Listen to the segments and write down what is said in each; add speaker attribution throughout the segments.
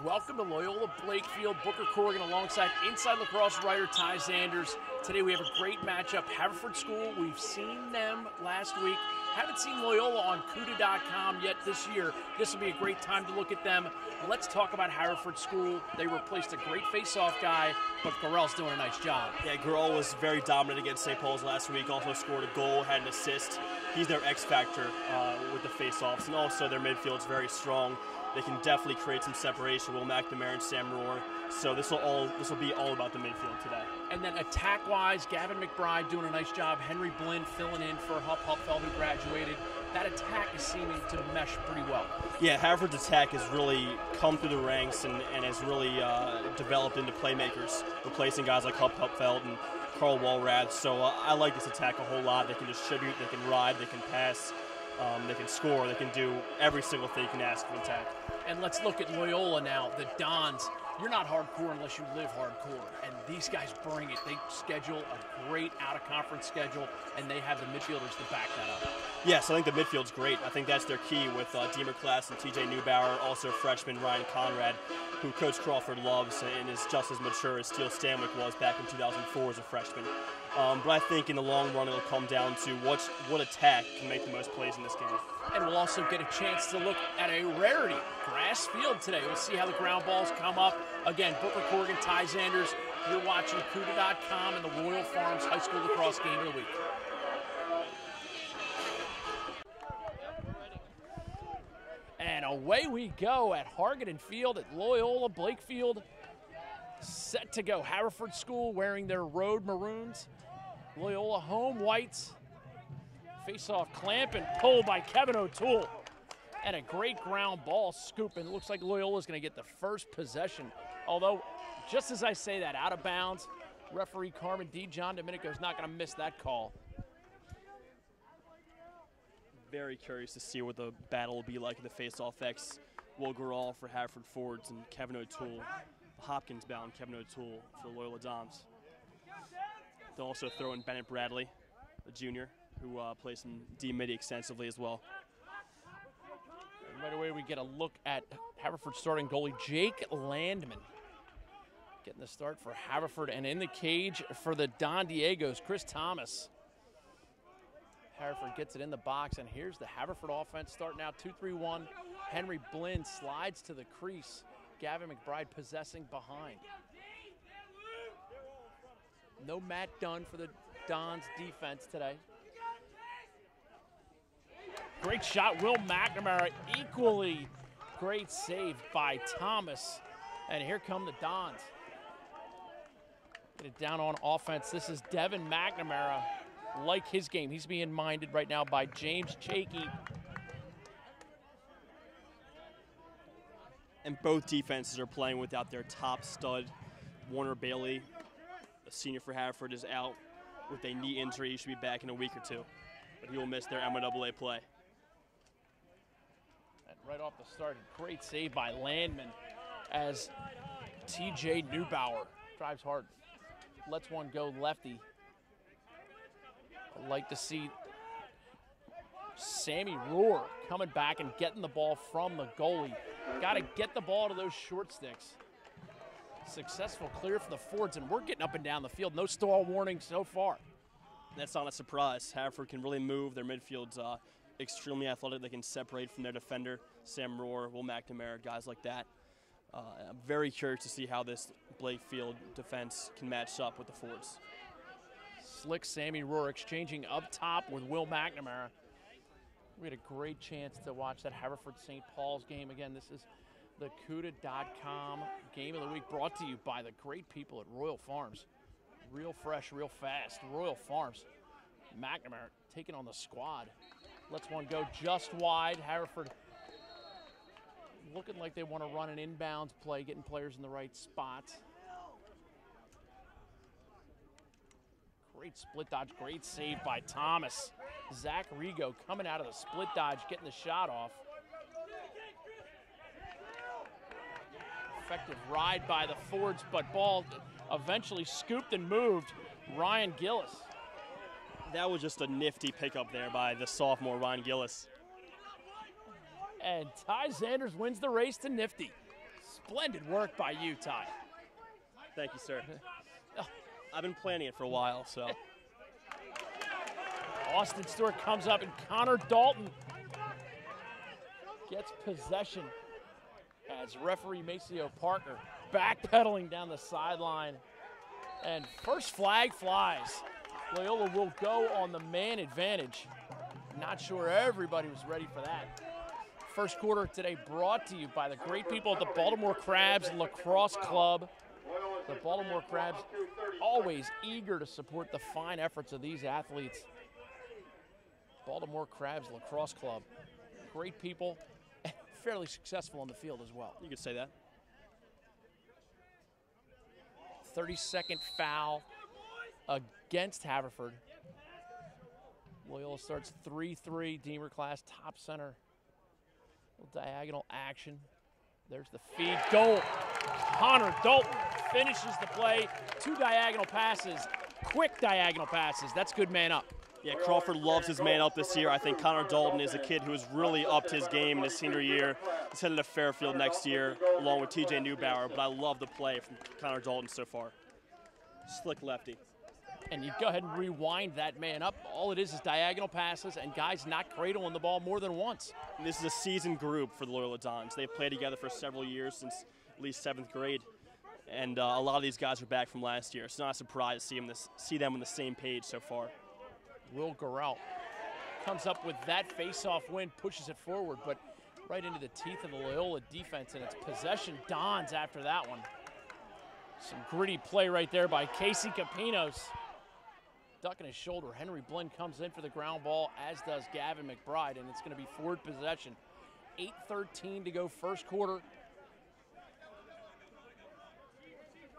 Speaker 1: Welcome to Loyola Blakefield, Booker Corrigan alongside inside lacrosse writer Ty Zanders. Today we have a great matchup, Haverford School. We've seen them last week. Haven't seen Loyola on CUDA.com yet this year. This will be a great time to look at them. Let's talk about Haverford School. They replaced a great face-off guy, but Garrell's doing a nice job.
Speaker 2: Yeah, Garrell was very dominant against St. Paul's last week. Also scored a goal, had an assist. He's their X factor with the face-offs, and also their midfield's very strong. They can definitely create some separation. Will McNamara and Sam Rohr. So this will be all about the midfield today.
Speaker 1: And then attack-wise, Gavin McBride doing a nice job. Henry Blinn filling in for Huff Hupfeld, who graduated. That attack is seeming to mesh pretty well.
Speaker 2: Yeah, Haverford's attack has really come through the ranks and has really developed into playmakers, replacing guys like Huff Hupfeld and Carl Walrath. So I like this attack a whole lot. They can distribute, they can ride, they can pass. They can score, they can do every single thing you can ask of attack.
Speaker 1: And let's look at Loyola now, the Dons. You're not hardcore unless you live hardcore, and these guys bring it. They schedule a great out-of-conference schedule, and they have the midfielders to back that up.
Speaker 2: Yes, I think the midfield's great. I think that's their key with Deemer Class and TJ Neubauer, also freshman Ryan Conrad, who Coach Crawford loves and is just as mature as Steele Stanwyck was back in 2004 as a freshman. But I think in the long run it'll come down to what attack can make the most plays in this game.
Speaker 1: And we'll also get a chance to look at a rarity, grass field today. We'll see how the ground balls come up. Again, Booker Corrigan, Ty Zanders. You're watching CUDA.com and the Royal Farms High School Lacrosse Game of the Week. And away we go at Hargaden Field at Loyola Blakefield. Set to go. Haverford School wearing their road maroons. Loyola home whites. Face-off clamp and pull by Kevin O'Toole. And a great ground ball scoop. And it looks like Loyola's going to get the first possession. Although, just as I say that, out of bounds, referee Carmen D. John Domenico is not going to miss that call.
Speaker 2: Very curious to see what the battle will be like in the face-off X. Will Garrell for Haverford Fords and Kevin O'Toole. Hopkins-bound Kevin O'Toole for the Loyola Doms. They'll also throw in Bennett Bradley, a junior, who plays in D-Midi extensively as well.
Speaker 1: And right away we get a look at Haverford starting goalie Jake Landman. Getting the start for Haverford, and in the cage for the Don Diegos, Chris Thomas. Haverford gets it in the box, and here's the Haverford offense starting out 2-3-1. Henry Blinn slides to the crease. Gavin McBride possessing behind. No Matt Dunn for the Dons defense today. Great shot, Will McNamara, equally great save by Thomas. And here come the Dons. Get it down on offense. This is Devin McNamara. Like his game, he's being minded right now by James Chakey.
Speaker 2: And both defenses are playing without their top stud. Warner Bailey, a senior for Haverford, is out with a knee injury. He should be back in a week or two, but he will miss their MOAA play.
Speaker 1: And right off the start, a great save by Landman as TJ Neubauer drives hard. Lets one go lefty. I'd like to see Sammy Rohr coming back and getting the ball from the goalie. Got to get the ball to those short sticks. Successful clear for the Fords, and we're getting up and down the field. No stall warning so far.
Speaker 2: That's not a surprise. Haverford can really move. Their midfield's extremely athletic. They can separate from their defender, Sam Rohr, Will McNamara, guys like that. I'm very curious to see how this Blakefield defense can match up with the Fords.
Speaker 1: Slick Sammy Rohr exchanging up top with Will McNamara. We had a great chance to watch that Haverford-St. Paul's game. Again, this is the CUDA.com Game of the Week brought to you by the great people at Royal Farms. Real fresh, real fast. Royal Farms. McNamara taking on the squad. Lets one go just wide. Haverford looking like they want to run an inbounds play, getting players in the right spots. Great split dodge, great save by Thomas. Zach Rigo coming out of the split dodge, getting the shot off. Effective ride by the Fords, but ball eventually scooped and moved. Ryan Gillis.
Speaker 2: That was just a nifty pickup there by the sophomore Ryan Gillis.
Speaker 1: And Ty Zanders wins the race to Nifty. Splendid work by you, Ty.
Speaker 2: Thank you, sir. I've been planning it for a while, so.
Speaker 1: Austin Stewart comes up, and Connor Dalton gets possession as referee Maceo Parker backpedaling down the sideline. And first flag flies. Loyola will go on the man advantage. Not sure everybody was ready for that. First quarter today brought to you by the great people at the Baltimore Crabs Lacrosse Club. The Baltimore Crabs always eager to support the fine efforts of these athletes. Baltimore Crabs Lacrosse Club. Great people, and fairly successful on the field as well.
Speaker 2: You could say that.
Speaker 1: 30-second foul against Haverford. Loyola starts 3-3, Deemer class, top center. Little diagonal action. There's the feed, goal. Connor Dalton finishes the play. 2 diagonal passes, quick diagonal passes. That's good man up.
Speaker 2: Yeah, Crawford loves his man up this year. I think Connor Dalton is a kid who has really upped his game in his senior year. He's headed to Fairfield next year, along with TJ Neubauer, but I love the play from Connor Dalton so far. Slick lefty.
Speaker 1: And you go ahead and rewind that man up. All it is diagonal passes and guys not cradling the ball more than once.
Speaker 2: And this is a seasoned group for the Loyola Dons. They've played together for several years, since at least 7th grade. And a lot of these guys are back from last year. It's not a surprise to see them on the same page so far.
Speaker 1: Will Garrell comes up with that face-off win, pushes it forward, but right into the teeth of the Loyola defense, and it's possession Dons after that one. Some gritty play right there by Casey Capinos. Ducking his shoulder. Henry Blinn comes in for the ground ball, as does Gavin McBride, and it's going to be forward possession. 8:13 to go first quarter.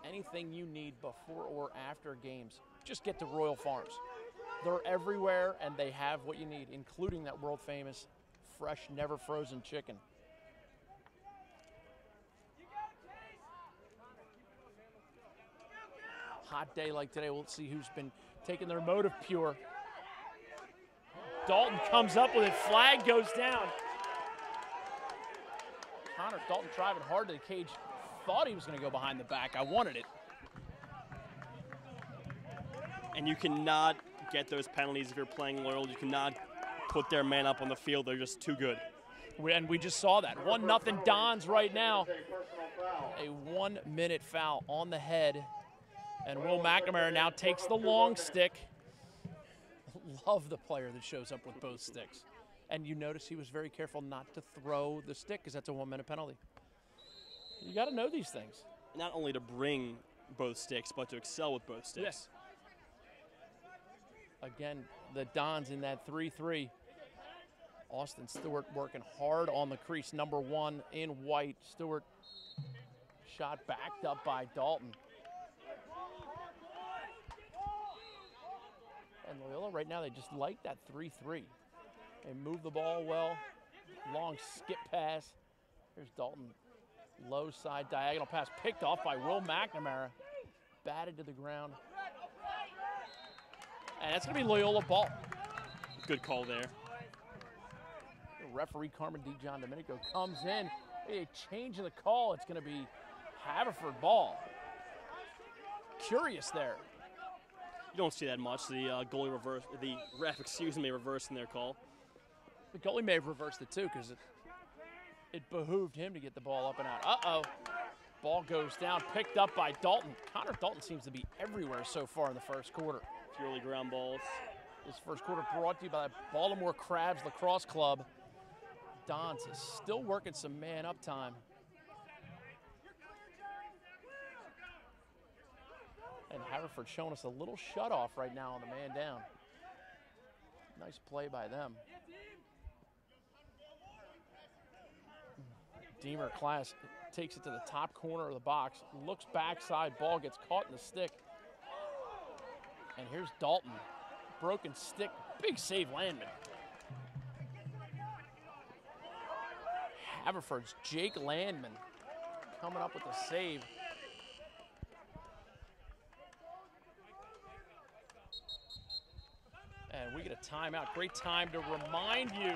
Speaker 1: Anything you need before or after games, just get to Royal Farms. They're everywhere, and they have what you need, including that world-famous, fresh, never-frozen chicken. Hot day like today, we'll see who's been taking their Motive Pure. Dalton comes up with it, flag goes down. Connor Dalton driving hard to the cage, thought he was going to go behind the back. I wanted it.
Speaker 2: And you cannot get those penalties if you're playing Loyola. You cannot put their man up on the field. They're just too good.
Speaker 1: And we just saw that. 1-0 Dons right now. A 1-minute foul on the head. And Will McNamara now takes the long stick. Love the player that shows up with both sticks. And you notice he was very careful not to throw the stick because that's a 1-minute penalty. You got to know these things.
Speaker 2: Not only to bring both sticks, but to excel with both sticks.
Speaker 1: Yes. Again, the Dons in that 3-3. Austin Stewart working hard on the crease. Number 1 in white. Stewart shot backed up by Dalton. And Loyola right now, they just like that 3-3. They move the ball well. Long skip pass. Here's Dalton. Low side diagonal pass picked off by Will McNamara. Batted to the ground. And that's going to be Loyola ball.
Speaker 2: Good call there.
Speaker 1: The referee Carmen John Domenico comes in. A change in the call. It's going to be Haverford ball. Curious there.
Speaker 2: You don't see that much. The goalie reversed, the ref, reversing their call.
Speaker 1: The goalie may have reversed it too because it behooved him to get the ball up and out. Uh-oh. Ball goes down, picked up by Dalton. Connor Dalton seems to be everywhere so far in the first quarter.
Speaker 2: Purely ground balls.
Speaker 1: This first quarter brought to you by the Baltimore Crabs Lacrosse Club. Dons is still working some man-up time. And Haverford showing us a little shutoff right now on the man down. Nice play by them. Deemer class takes it to the top corner of the box, looks backside, ball gets caught in the stick. And here's Dalton, broken stick, big save Landman. Haverford's Jake Landman coming up with the save. And we get a timeout. Great time to remind you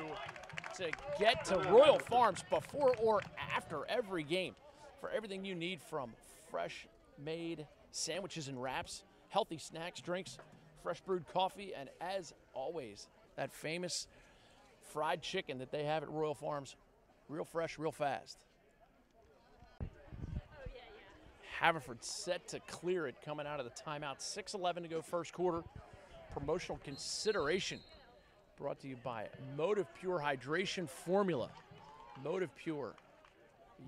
Speaker 1: to get to Royal Farms before or after every game for everything you need, from fresh made sandwiches and wraps, healthy snacks, drinks, fresh brewed coffee, and as always, that famous fried chicken that they have at Royal Farms. Real fresh, real fast. Haverford set to clear it coming out of the timeout. 6:11 to go first quarter. Promotional consideration brought to you by Motive Pure Hydration Formula. Motive Pure.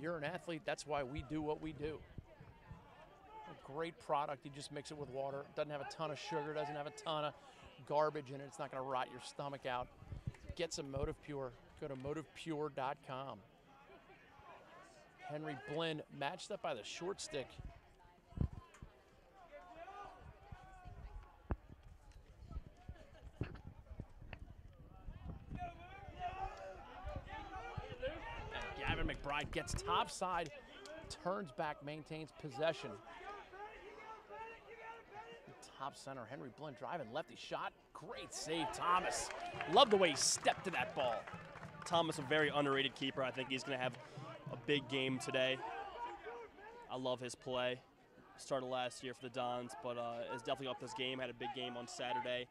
Speaker 1: You're an athlete, that's why we do what we do. A great product, you just mix it with water. Doesn't have a ton of sugar, doesn't have a ton of garbage in it. It's not gonna rot your stomach out. Get some Motive Pure, go to motivepure.com. Henry Blinn matched up by the short stick. And Gavin McBride gets topside, turns back, maintains possession. Top center, Henry Blinn driving lefty shot. Great save, Thomas. Love the way he stepped to that ball.
Speaker 2: Thomas, a very underrated keeper. I think he's going to have a big game today. I love his play. Started last year for the Dons, but is definitely up this game. Had a big game on Saturday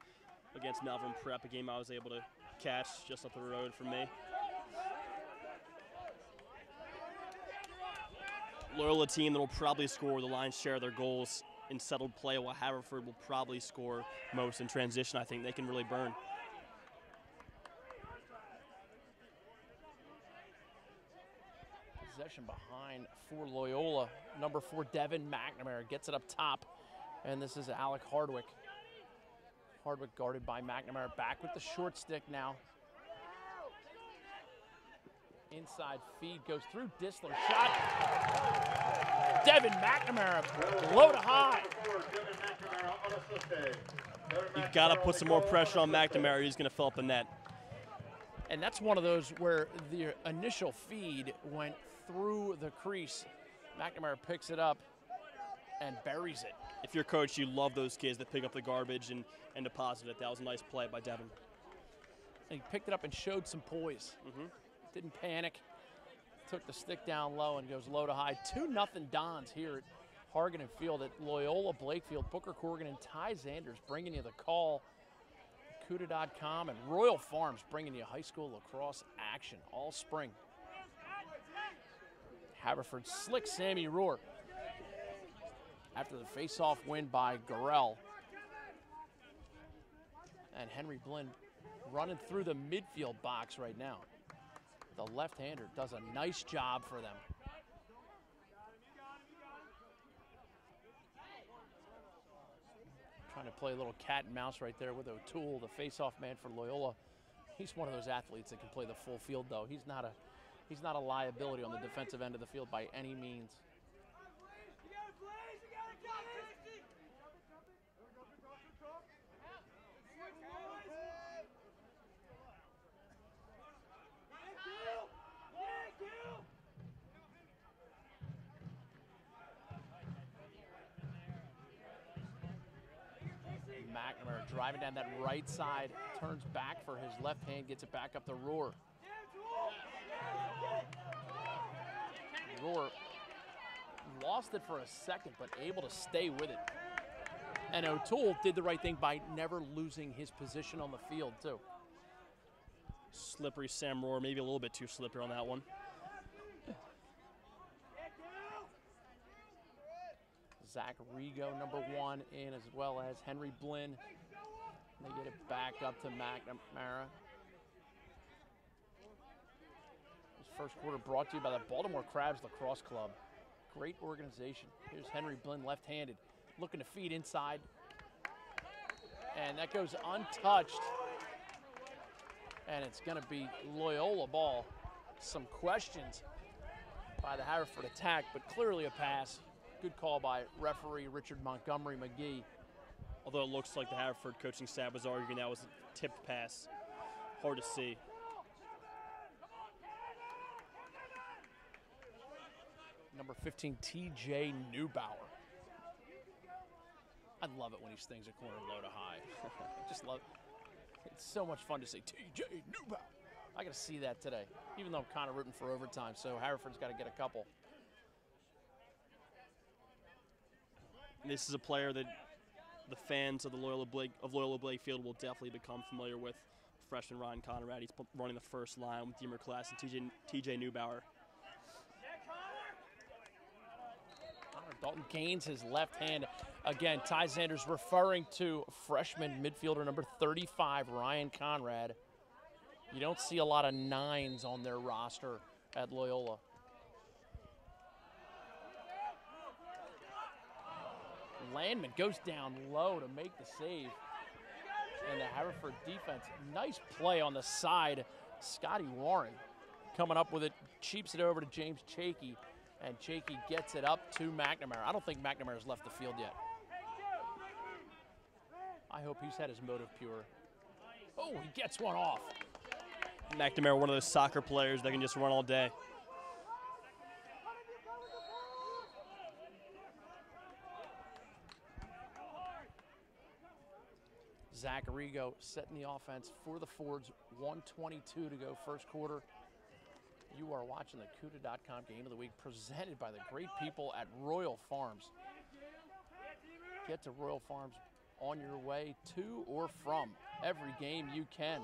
Speaker 2: against Malvern Prep, a game I was able to catch just up the road from me. Loyola team that will probably score the lion's share of their goals in settled play, while Haverford will probably score most in transition. I think they can really burn.
Speaker 1: Possession behind for Loyola. Number 4, Devin McNamara gets it up top, and this is Alec Hardwick. Hardwick guarded by McNamara, back with the short stick now. Inside feed goes through Disler, shot. Devin McNamara, low to high.
Speaker 2: You've got to put some more pressure on McNamara. He's going to fill up the net.
Speaker 1: And that's one of those where the initial feed went through the crease. McNamara picks it up and buries it.
Speaker 2: If you're coach, you love those kids that pick up the garbage and deposit it. That was a nice play by Devin.
Speaker 1: And he picked it up and showed some poise. Didn't panic. Took the stick down low and goes low to high. 2-0 Dons here at Hargan Field at Loyola Blakefield. Booker Corrigan and Ty Zanders bringing you the call. CUDA.com and Royal Farms bringing you high school lacrosse action all spring. Haverford slick Sammy Rohr after the face-off win by Garrell. And Henry Blinn running through the midfield box right now. The left-hander does a nice job for them. Trying to play a little cat and mouse right there with O'Toole, the face-off man for Loyola. He's one of those athletes that can play the full field, though. He's not a liability on the defensive end of the field by any means. McNamara driving down that right side, turns back for his left hand, gets it back up to Rohr. Rohr lost it for a second, but able to stay with it. And O'Toole did the right thing by never losing his position on the field, too.
Speaker 2: Slippery Sam Rohr, maybe a little bit too slippery on that one.
Speaker 1: Zach Rigo, number 1, in, as well as Henry Blinn. They get it back up to McNamara. This first quarter brought to you by the Baltimore Crabs Lacrosse Club. Great organization. Here's Henry Blinn, left-handed, looking to feed inside. And that goes untouched. And it's going to be Loyola ball. Some questions by the Haverford attack, but clearly a pass. Good call by referee Richard Montgomery McGee.
Speaker 2: Although it looks like the Haverford coaching staff was arguing that was a tipped pass. Hard to see.
Speaker 1: Number 15, TJ Neubauer. I love it when he stings a corner low to high. I just love it. It's so much fun to say TJ Neubauer. I got to see that today, even though I'm kind of rooting for overtime, so Haverford's got to get a couple.
Speaker 2: This is a player that the fans of the Loyola Blakefield will definitely become familiar with. Freshman Ryan Conrad. He's running the first line with Deemer Class and TJ Neubauer.
Speaker 1: Dalton gains his left hand. Again, Ty Sanders referring to freshman midfielder number 35, Ryan Conrad. You don't see a lot of 9s on their roster at Loyola. Landman goes down low to make the save. And the Haverford defense, nice play on the side. Scotty Warren coming up with it, cheaps it over to James Chakey, and Chakey gets it up to McNamara. I don't think McNamara's left the field yet. I hope he's had his motive pure. Oh, he gets one off.
Speaker 2: McNamara, one of those soccer players that can just run all day.
Speaker 1: Zach Arrigo setting the offense for the Fords. 1:22 to go first quarter. You are watching the CUDA.com Game of the Week presented by the great people at Royal Farms. Get to Royal Farms on your way to or from every game you can.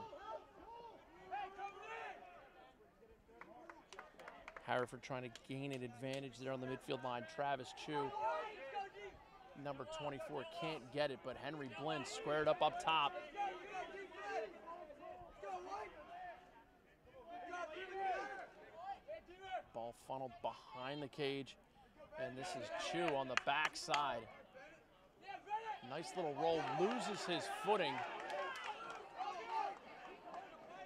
Speaker 1: Haverford trying to gain an advantage there on the midfield line. Travis Chu, number 24, can't get it, but Henry Blinn squared up top. Ball funneled behind the cage, and this is Chu on the backside. Nice little roll, loses his footing.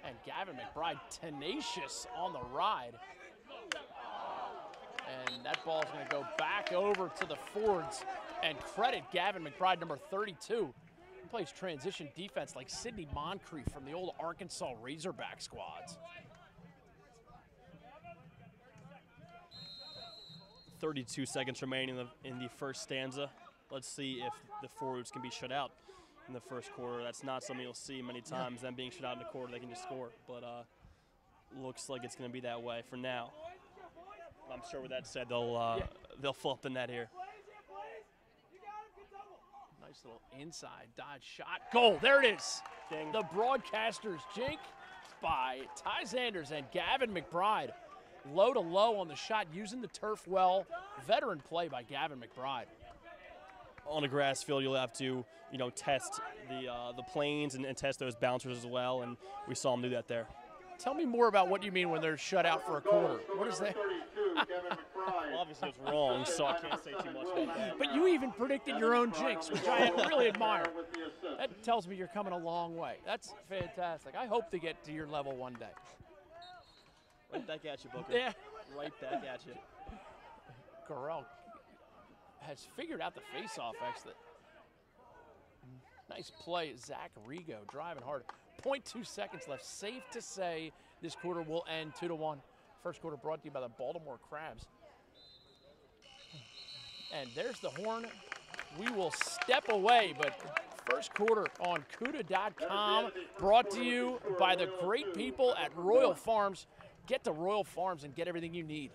Speaker 1: And Gavin McBride tenacious on the ride. And that ball is going to go back over to the Fords, and credit Gavin McBride, number 32. He plays transition defense like Sidney Moncrief from the old Arkansas Razorback squads.
Speaker 2: 32 seconds remaining in the first stanza. Let's see if the Forwards can be shut out in the first quarter. That's not something you'll see many times, them being shut out in the quarter, they can just score. But looks like it's going to be that way for now. I'm sure with that said, they'll fill up the net here.
Speaker 1: Nice little inside dodge shot. Goal, there it is.
Speaker 2: Ding.
Speaker 1: The broadcasters jink by Ty Sanders and Gavin McBride. Low to low on the shot, using the turf well. Veteran play by Gavin McBride.
Speaker 2: On a grass field, you'll have to, test the planes and test those bouncers as well, and we saw him do that there.
Speaker 1: Tell me more about what you mean when they're shut out for a quarter. What is that?
Speaker 2: Well, obviously it's wrong, so I can't say too much about that.
Speaker 1: But you even predicted your own jinx, which I really admire. That tells me you're coming a long way. That's fantastic. I hope to get to your level one day.
Speaker 2: Right back at you, Booker.
Speaker 1: Yeah.
Speaker 2: Right back at you.
Speaker 1: Corral has figured out the face-off exit. Nice play, Zach Arrigo driving hard. 0.2 seconds left. Safe to say this quarter will end 2-1. First quarter brought to you by the Baltimore Crabs. And there's the horn. We will step away, but first quarter on CUDA.com brought to you by the great people at Royal Farms. Get to Royal Farms and get everything you need.